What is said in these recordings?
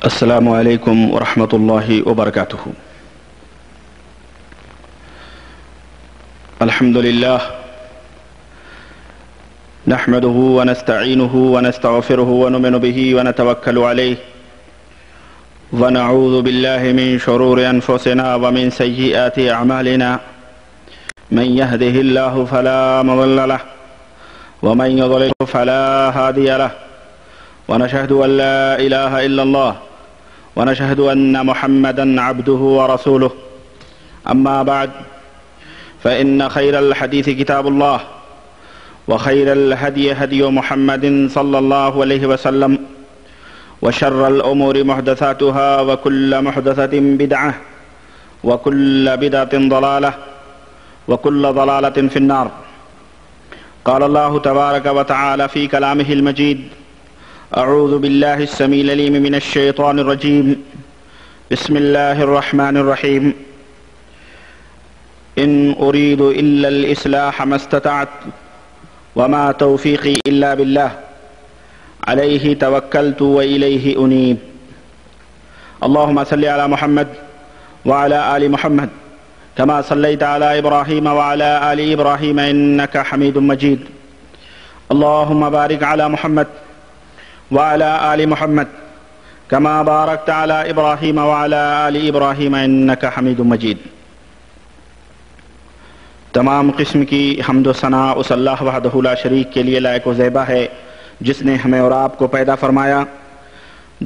السلام علیکم ورحمۃ اللہ وبرکاتہ۔ الحمد للہ نحمده ونستعینه ونستغفره ونؤمن به ونتوکل علیہ ونعوذ باللہ من شرور انفسنا ومن سیئات اعمالنا من يهده اللہ فلا مضل له ومن يضلل فلا هادی له ونشهد ان لا الہ الا اللہ ونشهد أن محمدا عبده ورسوله أما بعد فإن خير الحديث كتاب الله وخير الهدي هدي محمد صلى الله عليه وسلم وشر الأمور محدثاتها وكل محدثة بدعة وكل بدعة ضلالة وكل ضلالة في النار. قال الله تبارك وتعالى في كلامه المجيد: اعوذ باللہ السمیع العلیم من الشیطان الرجیم، بسم اللہ الرحمن الرحیم. ان اريد الا الاصلاح ما استطعت وما توفیقی الا باللہ علیہ توکلت والیہ انیب. اللہم صل علی محمد وعلى آل محمد كما صلیت علی ابراہیم وعلى آل ابراہیم انک حمید مجید. اللہم بارک علی محمد وعلى آل محمد كما باركت على إبراهيم وعلى آل إبراهيم إنك حميد مجيد. تمام قسم کی حمد و ثناء اس اللہ وحدہ لا شریک کے لیے لائق و زیبہ ہے جس نے ہمیں اور آپ کو پیدا فرمایا.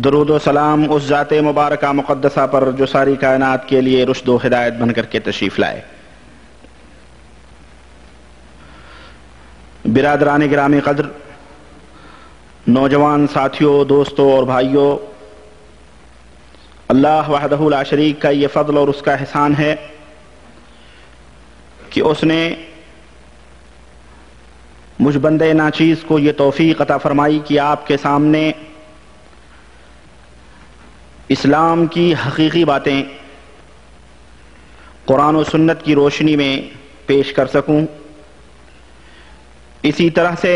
درود و سلام اس ذات مبارکہ مقدسہ پر جو ساری کائنات کے لیے رشد و ہدایت بن کر کے تشریف لائے. برادران گرامی قدر، نوجوان ساتھیوں، دوستوں اور بھائیوں، اللہ وحدہ لا شریک کا یہ فضل اور اس کا احسان ہے کہ اس نے مجھ بندے ناچیز کو یہ توفیق عطا فرمائی کہ آپ کے سامنے اسلام کی حقیقی باتیں قرآن و سنت کی روشنی میں پیش کر سکوں. اسی طرح سے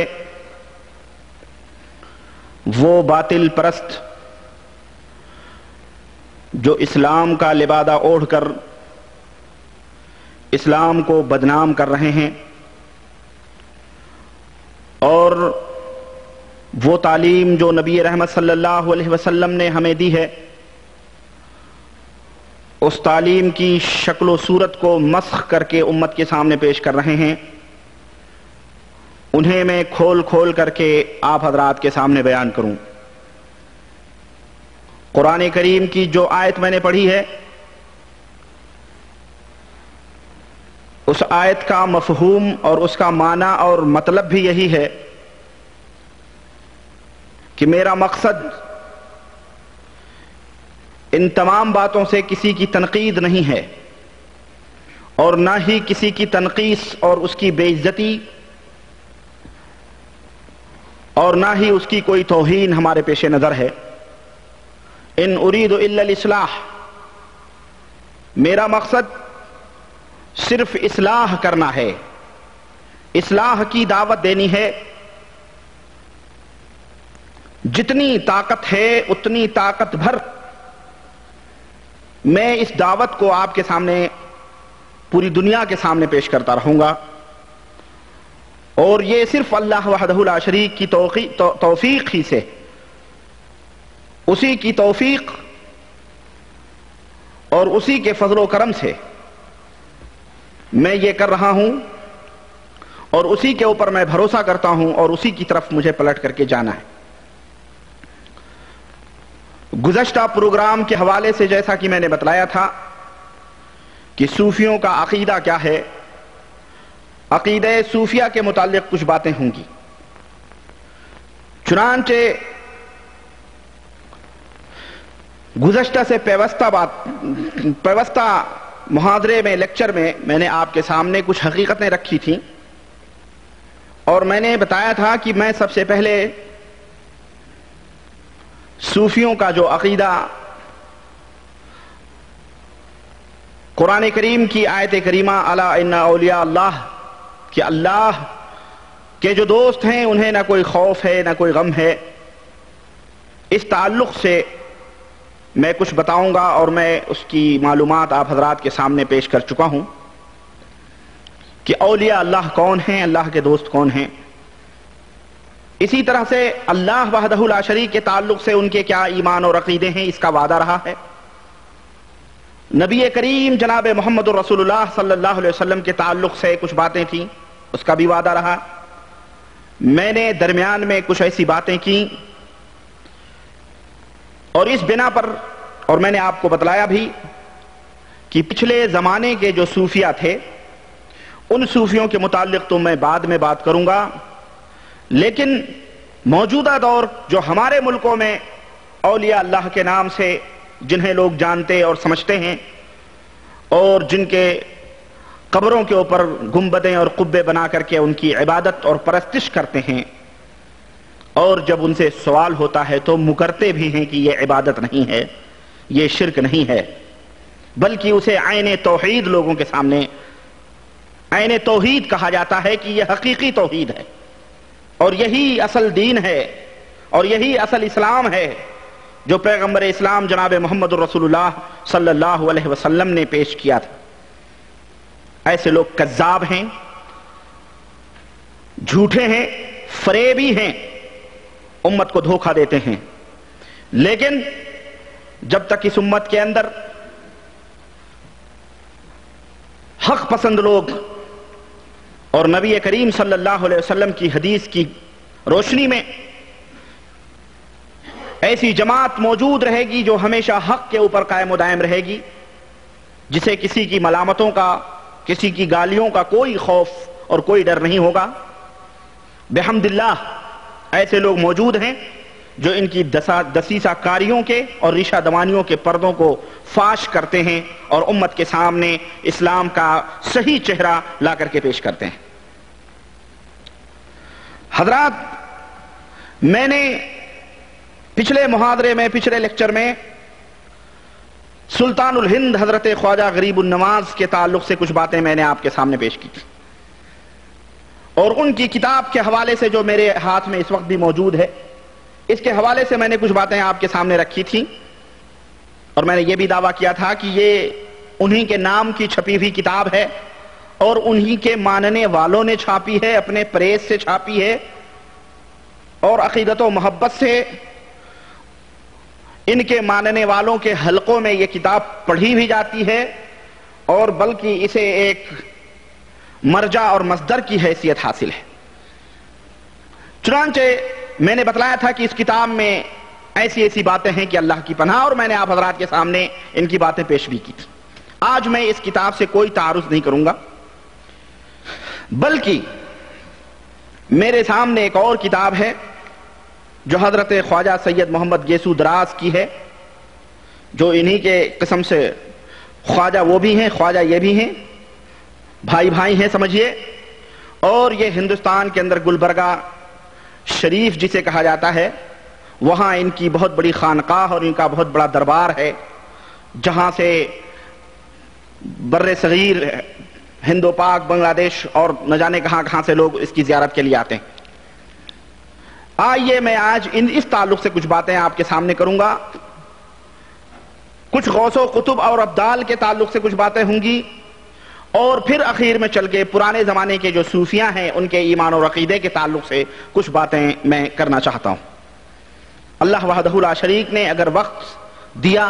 وہ باطل پرست جو اسلام کا لبادہ اوڑھ کر اسلام کو بدنام کر رہے ہیں، اور وہ تعلیم جو نبی رحمت صلی اللہ علیہ وسلم نے ہمیں دی ہے، اس تعلیم کی شکل و صورت کو مسخ کر کے امت کے سامنے پیش کر رہے ہیں، انہیں میں کھول کھول کر کے آپ حضرات کے سامنے بیان کروں. قرآن کریم کی جو آیت میں نے پڑھی ہے، اس آیت کا مفہوم اور اس کا معنی اور مطلب بھی یہی ہے کہ میرا مقصد ان تمام باتوں سے کسی کی تنقید نہیں ہے، اور نہ ہی کسی کی تنقیص اور اس کی بے عزتی اور نہ ہی اس کی کوئی توہین ہمارے پیش نظر ہے. ان اريد الا الاصلاح، میرا مقصد صرف اصلاح کرنا ہے، اصلاح کی دعوت دینی ہے. جتنی طاقت ہے اتنی طاقت بھر میں اس دعوت کو آپ کے سامنے، پوری دنیا کے سامنے پیش کرتا رہوں گا. اور یہ صرف اللہ وحدہ لا شریک کی توفیق ہی سے، اسی کی توفیق اور اسی کے فضل و کرم سے میں یہ کر رہا ہوں، اور اسی کے اوپر میں بھروسہ کرتا ہوں، اور اسی کی طرف مجھے پلٹ کر کے جانا ہے. گزشتہ پروگرام کے حوالے سے جیسا کہ میں نے بتلایا تھا کہ صوفیوں کا عقیدہ کیا ہے، عقیدہ صوفیہ کے متعلق کچھ باتیں ہوں گی. چنانچہ گزشتہ سے پیوستہ محاضرے میں، لیکچر میں نے آپ کے سامنے کچھ حقیقتیں رکھی تھیں، اور میں نے بتایا تھا کہ میں سب سے پہلے صوفیوں کا جو عقیدہ قرآن کریم کی آیت کریمہ الا ان اولیاء اللہ، کہ اللہ کے جو دوست ہیں انہیں نہ کوئی خوف ہے نہ کوئی غم ہے، اس تعلق سے میں کچھ بتاؤں گا اور میں اس کی معلومات آپ حضرات کے سامنے پیش کر چکا ہوں کہ اولیاء اللہ کون ہیں، اللہ کے دوست کون ہیں۔ اسی طرح سے اللہ وحدہ لا شریک کے تعلق سے ان کے کیا ایمان اور عقیدے ہیں، اس کا وعدہ رہا ہے۔ نبی کریم جناب محمد رسول اللہ صلی اللہ علیہ وسلم کے تعلق سے کچھ باتیں تھیں، اس کا بھی وعدہ رہا۔ میں نے درمیان میں کچھ ایسی باتیں کی اور اس بنا پر، اور میں نے آپ کو بتلایا بھی کہ پچھلے زمانے کے جو صوفیہ تھے ان صوفیوں کے متعلق تو میں بعد میں بات کروں گا، لیکن موجودہ دور جو ہمارے ملکوں میں اولیاء اللہ کے نام سے جنہیں لوگ جانتے اور سمجھتے ہیں اور جن کے قبروں کے اوپر گنبدیں اور قبے بنا کر کے ان کی عبادت اور پرستش کرتے ہیں، اور جب ان سے سوال ہوتا ہے تو مکرتے بھی ہیں کہ یہ عبادت نہیں ہے، یہ شرک نہیں ہے، بلکہ اسے عین توحید لوگوں کے سامنے عین توحید کہا جاتا ہے کہ یہ حقیقی توحید ہے اور یہی اصل دین ہے اور یہی اصل اسلام ہے جو پیغمبر اسلام جناب محمد رسول اللہ صلی اللہ علیہ وسلم نے پیش کیا تھا۔ ایسے لوگ کذاب ہیں، جھوٹے ہیں، فریبی ہیں، امت کو دھوکہ دیتے ہیں، لیکن جب تک اس امت کے اندر حق پسند لوگ اور نبی کریم صلی اللہ علیہ وسلم کی حدیث کی روشنی میں ایسی جماعت موجود رہے گی جو ہمیشہ حق کے اوپر قائم و دائم رہے گی، جسے کسی کی ملامتوں کا، کسی کی گالیوں کا کوئی خوف اور کوئی ڈر نہیں ہوگا، بحمد اللہ ایسے لوگ موجود ہیں جو ان کی دسیسہ کاریوں کے اور ریشہ دوانیوں کے پردوں کو فاش کرتے ہیں اور امت کے سامنے اسلام کا صحیح چہرہ لا کر کے پیش کرتے ہیں۔ حضرات، میں نے پچھلے محاضرے میں، پچھلے لیکچر میں سلطان الہند حضرت خواجہ غریب النواز کے تعلق سے کچھ باتیں میں نے آپ کے سامنے پیش کی تھی، اور ان کی کتاب کے حوالے سے جو میرے ہاتھ میں اس وقت بھی موجود ہے، اس کے حوالے سے میں نے کچھ باتیں آپ کے سامنے رکھی تھیں، اور میں نے یہ بھی دعویٰ کیا تھا کہ یہ انہی کے نام کی چھپی ہوئی کتاب ہے اور انہی کے ماننے والوں نے چھاپی ہے، اپنے پریس سے چھاپی ہے، اور عقیدت و محبت سے ان کے ماننے والوں کے حلقوں میں یہ کتاب پڑھی بھی جاتی ہے، اور بلکہ اسے ایک مرجع اور مصدر کی حیثیت حاصل ہے۔ چنانچہ میں نے بتلایا تھا کہ اس کتاب میں ایسی ایسی باتیں ہیں کہ اللہ کی پناہ، اور میں نے آپ حضرات کے سامنے ان کی باتیں پیش بھی کی تھی۔ آج میں اس کتاب سے کوئی تعارض نہیں کروں گا، بلکہ میرے سامنے ایک اور کتاب ہے جو حضرت خواجہ سید محمد گیسو دراز کی ہے، جو انہی کے قسم سے خواجہ وہ بھی ہیں، خواجہ یہ بھی ہیں، بھائی بھائی ہیں سمجھیے، اور یہ ہندوستان کے اندر گلبرگہ شریف جسے کہا جاتا ہے، وہاں ان کی بہت بڑی خانقاہ اور ان کا بہت بڑا دربار ہے، جہاں سے بر صغیر، ہند و پاک، بنگلہ دیش اور نہ جانے کہاں کہاں سے لوگ اس کی زیارت کے لیے آتے ہیں۔ آئیے میں آج اس تعلق سے کچھ باتیں آپ کے سامنے کروں گا، کچھ غوث و قطب اور ابدال کے تعلق سے کچھ باتیں ہوں گی، اور پھر اخیر میں چل کے پرانے زمانے کے جو صوفیاء ہیں ان کے ایمان اور عقیدے کے تعلق سے کچھ باتیں میں کرنا چاہتا ہوں۔ اللہ وحدہ لا شریک نے اگر وقت دیا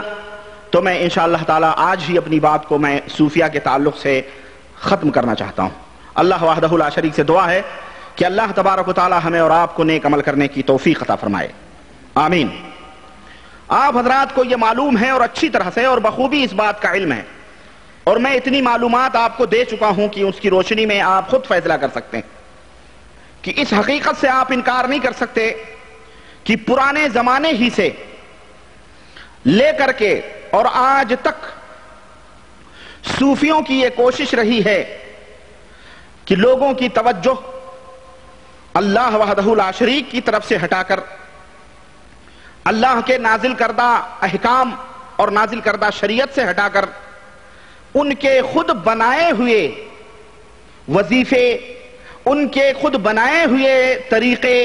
تو میں انشاءاللہ تعالی آج ہی اپنی بات کو میں صوفیاء کے تعلق سے ختم کرنا چاہتا ہوں۔ اللہ وحدہ لا شریک سے دعا ہے کہ اللہ تبارک و تعالی ہمیں اور آپ کو نیک عمل کرنے کی توفیق عطا فرمائے، آمین۔ آپ حضرات کو یہ معلوم ہے اور اچھی طرح سے اور بخوبی اس بات کا علم ہے، اور میں اتنی معلومات آپ کو دے چکا ہوں کہ اس کی روشنی میں آپ خود فیصلہ کر سکتے ہیں کہ اس حقیقت سے آپ انکار نہیں کر سکتے کہ پرانے زمانے ہی سے لے کر کے اور آج تک صوفیوں کی یہ کوشش رہی ہے کہ لوگوں کی توجہ اللہ وحدہ لا شریک کی طرف سے ہٹا کر اللہ کے نازل کردہ احکام اور نازل کردہ شریعت سے ہٹا کر ان کے خود بنائے ہوئے وظیفے، ان کے خود بنائے ہوئے طریقے،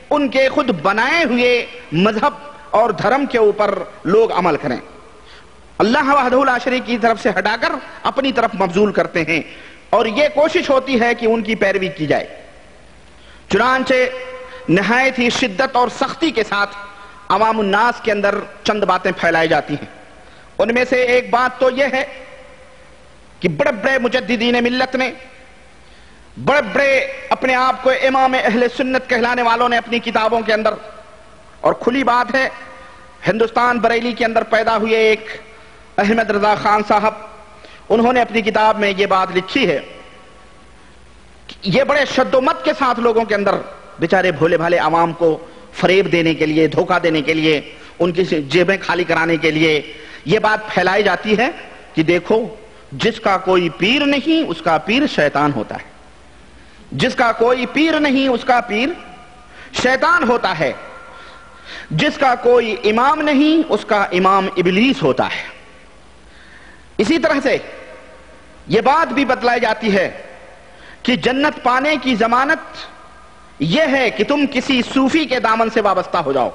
ان کے خود بنائے ہوئے مذہب اور دھرم کے اوپر لوگ عمل کریں، اللہ وحدہ لا شریک کی طرف سے ہٹا کر اپنی طرف مبذول کرتے ہیں، اور یہ کوشش ہوتی ہے کہ ان کی پیروی کی جائے۔ چنانچہ نہایت ہی شدت اور سختی کے ساتھ عوام الناس کے اندر چند باتیں پھیلائی جاتی ہیں۔ ان میں سے ایک بات تو یہ ہے کہ بڑے بڑے مجددین ملت نے، بڑے بڑے اپنے آپ کو امام اہل سنت کہلانے والوں نے اپنی کتابوں کے اندر، اور کھلی بات ہے ہندوستان بریلی کے اندر پیدا ہوئے ایک احمد رضا خان صاحب، انہوں نے اپنی کتاب میں یہ بات لکھی ہے کہ یہ بڑے شد و مت کے ساتھ لوگوں کے اندر بیچارے بھولے بھالے عوام کو فریب دینے کے لیے، دھوکہ دینے کے لیے، ان کی جیبیں خالی کرانے کے لیے یہ بات پھیلائی جاتی ہے کہ دیکھو جس کا کوئی پیر نہیں اس کا پیر شیطان ہوتا ہے، جس کا کوئی پیر نہیں اس کا پیر شیطان ہوتا ہے، جس کا کوئی امام نہیں اس کا امام ابلیس ہوتا ہے۔ اسی طرح سے یہ بات بھی بتلائی جاتی ہے کہ جنت پانے کی ضمانت یہ ہے کہ تم کسی صوفی کے دامن سے وابستہ ہو جاؤ۔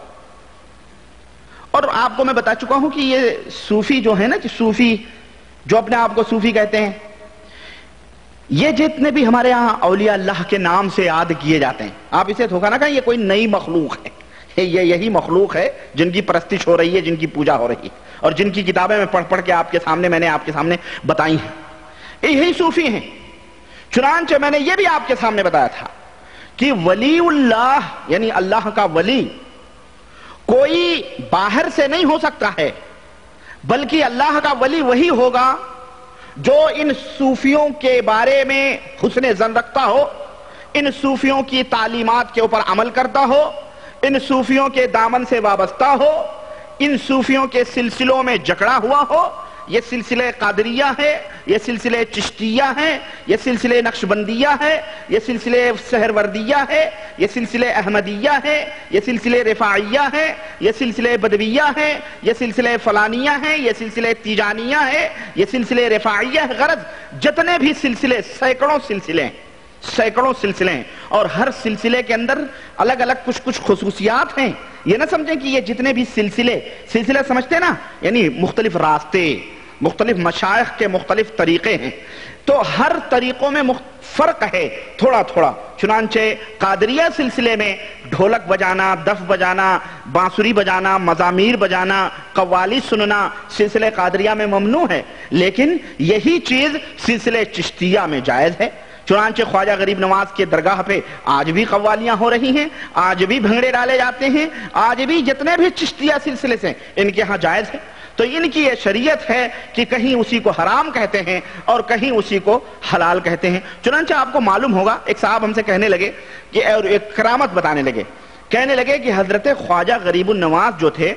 اور آپ کو میں بتا چکا ہوں کہ یہ صوفی جو ہے نا، صوفی جو اپنے آپ کو صوفی کہتے ہیں، یہ جتنے بھی ہمارے ہاں اولیاء اللہ کے نام سے یاد کیے جاتے ہیں، آپ اسے دھوکہ نہ کہیں یہ کوئی نئی مخلوق ہے، یہ یہی مخلوق ہے جن کی پرستش ہو رہی ہے، جن کی پوجا ہو رہی ہے، اور جن کی کتابیں میں پڑھ پڑھ کے میں نے آپ کے سامنے بتائی ہیں، یہی صوفی ہیں۔ چنانچہ میں نے یہ بھی آپ کے سامنے بتایا تھا کہ ولی اللہ یعنی اللہ کا ولی کوئی باہر سے نہیں ہو سکتا ہے، بلکہ اللہ کا ولی وہی ہوگا جو ان صوفیوں کے بارے میں حسن ظن رکھتا ہو، ان صوفیوں کی تعلیمات کے اوپر عمل کرتا ہو، ان صوفیوں کے دامن سے وابستہ ہو، ان صوفیوں کے سلسلوں میں جکڑا ہوا ہو۔ یہ سلسلہ قادریہ ہے، یہ سلسلہ چشتیہ ہے، یہ سلسلہ نقشبندیہ ہے، یہ سلسلہ سہروردیہ ہے، یہ سلسلہ احمدیہ ہے، یہ سلسلہ رفاعیہ ہے، یہ سلسلہ بدویہ ہے، یہ سلسلہ فلانیہ ہے، یہ سلسلہ تیجانیہ ہے، یہ سلسلہ رفاعیہ ہے۔ غرض جتنے بھی سلسلے، سینکڑوں سلسلے ہیں، اور ہر سلسلے کے اندر الگ الگ کچھ خصوصیات ہیں۔ یہ نہ سمجھیں کہ یہ جتنے بھی سلسلے سمجھتے نا، یعنی مختلف راستے، مختلف مشائخ کے مختلف طریقے ہیں، تو ہر طریقوں میں فرق ہے تھوڑا تھوڑا۔ چنانچہ قادریہ سلسلے میں ڈھولک بجانا، دف بجانا، بانسری بجانا، مزامیر بجانا، قوالی سننا سلسلہ قادریہ میں ممنوع ہے، لیکن یہی چیز سلسلہ چشتیہ میں جائز ہے۔ چنانچہ خواجہ غریب نواز کے درگاہ پہ آج بھی قوالیاں ہو رہی ہیں، آج بھی بھنگڑے ڈالے جاتے ہیں، آج بھی جتنے بھی چشتیہ سلسلے سے ان کے ہاں جائز ہے۔ تو ان کی یہ شریعت ہے کہ کہیں اسی کو حرام کہتے ہیں اور کہیں اسی کو حلال کہتے ہیں۔ چنانچہ آپ کو معلوم ہوگا، ایک صاحب ہم سے کہنے لگے کہ اور ایک کرامت بتانے لگے، کہنے لگے کہ حضرت خواجہ غریب النواز جو تھے،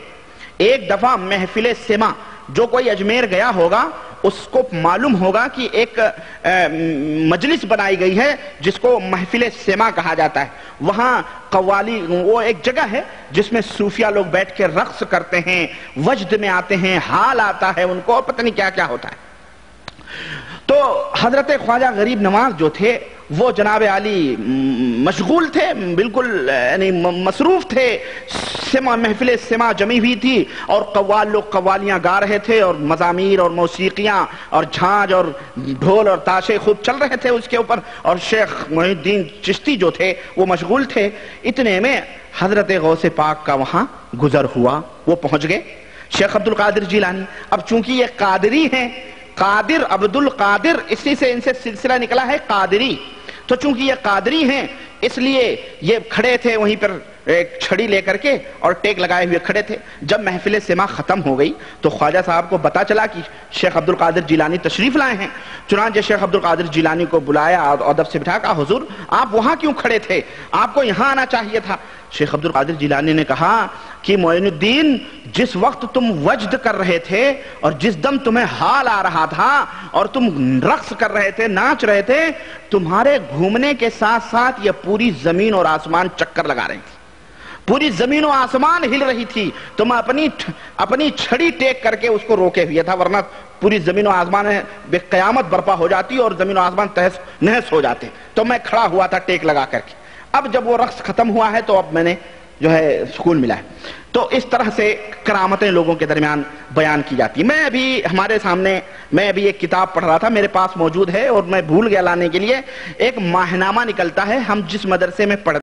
ایک دفعہ محفل سما، جو کوئی اجمیر گیا ہوگا اس کو معلوم ہوگا کہ ایک مجلس بنائی گئی ہے جس کو محفل سما کہا جاتا ہے۔ وہاں قوالی، وہ ایک جگہ ہے جس میں صوفیہ لوگ بیٹھ کے رقص کرتے ہیں، وجد میں آتے ہیں، حال آتا ہے ان کو، پتہ نہیں کیا کیا ہوتا ہے۔ تو حضرت خواجہ غریب نواز جو تھے وہ جناب عالی مشغول تھے، بالکل یعنی مصروف تھے، محفل سما جمی ہوئی تھی، اور قوال لوگ قوالیاں گا رہے تھے، اور مزامیر اور موسیقیاں اور جھانج اور ڈھول اور تاشے خوب چل رہے تھے اس کے اوپر، اور شیخ محی الدین چشتی جو تھے وہ مشغول تھے۔ اتنے میں حضرت غوث پاک کا وہاں گزر ہوا، وہ پہنچ گئے، شیخ عبد القادر جیلانی۔ اب چونکہ یہ قادری ہیں، قادر عبد القادر، اسی سے ان سے سلسلہ نکلا ہے قادری، تو چونکہ یہ قادری ہیں اس لیے یہ کھڑے تھے وہیں پر ایک چھڑی لے کر کے اور ٹیک لگائے ہوئے کھڑے تھے۔ جب محفل سما ختم ہو گئی تو خواجہ صاحب کو پتا چلا کہ شیخ عبد القادر جیلانی تشریف لائے ہیں۔ چنانچہ شیخ عبد القادر جیلانی کو بلایا اور ادب سے بٹھا، کہا حضور آپ وہاں کیوں کھڑے تھے، آپ کو یہاں آنا چاہیے تھا۔ شیخ عبد القادر جیلانی نے کہا کہ معین الدین، جس وقت تم وجد کر رہے تھے اور جس دم تمہیں حال آ رہا تھا اور تم رقص کر رہے تھے، ناچ رہے تھے، تمہارے گھومنے کے ساتھ ساتھ یہ پوری زمین اور آسمان چکر لگا رہی تھی، پوری زمین و آسمان ہل رہی تھی، تم اپنی چھڑی ٹیک کر کے اس کو روکے ہوئے تھا، ورنہ پوری زمین و آسمان بے قیامت برپا ہو جاتی اور زمین و آسمان تہس نہس ہو جاتے، تو میں کھڑا ہوا تھا ٹیک لگا کر کے۔ اب جب وہ رقص ختم ہوا ہے تو اب میں نے جو ہے سکون ملا ہے۔ تو اس طرح سے کرامتیں لوگوں کے درمیان بیان کی جاتی ہیں۔ میں ابھی ایک کتاب پڑھ رہا تھا، میرے پاس موجود ہے اور میں بھول گیا لانے کے لیے، ایک ماہنامہ نکلتا ہے ہم جس مدرسے میں پڑھتے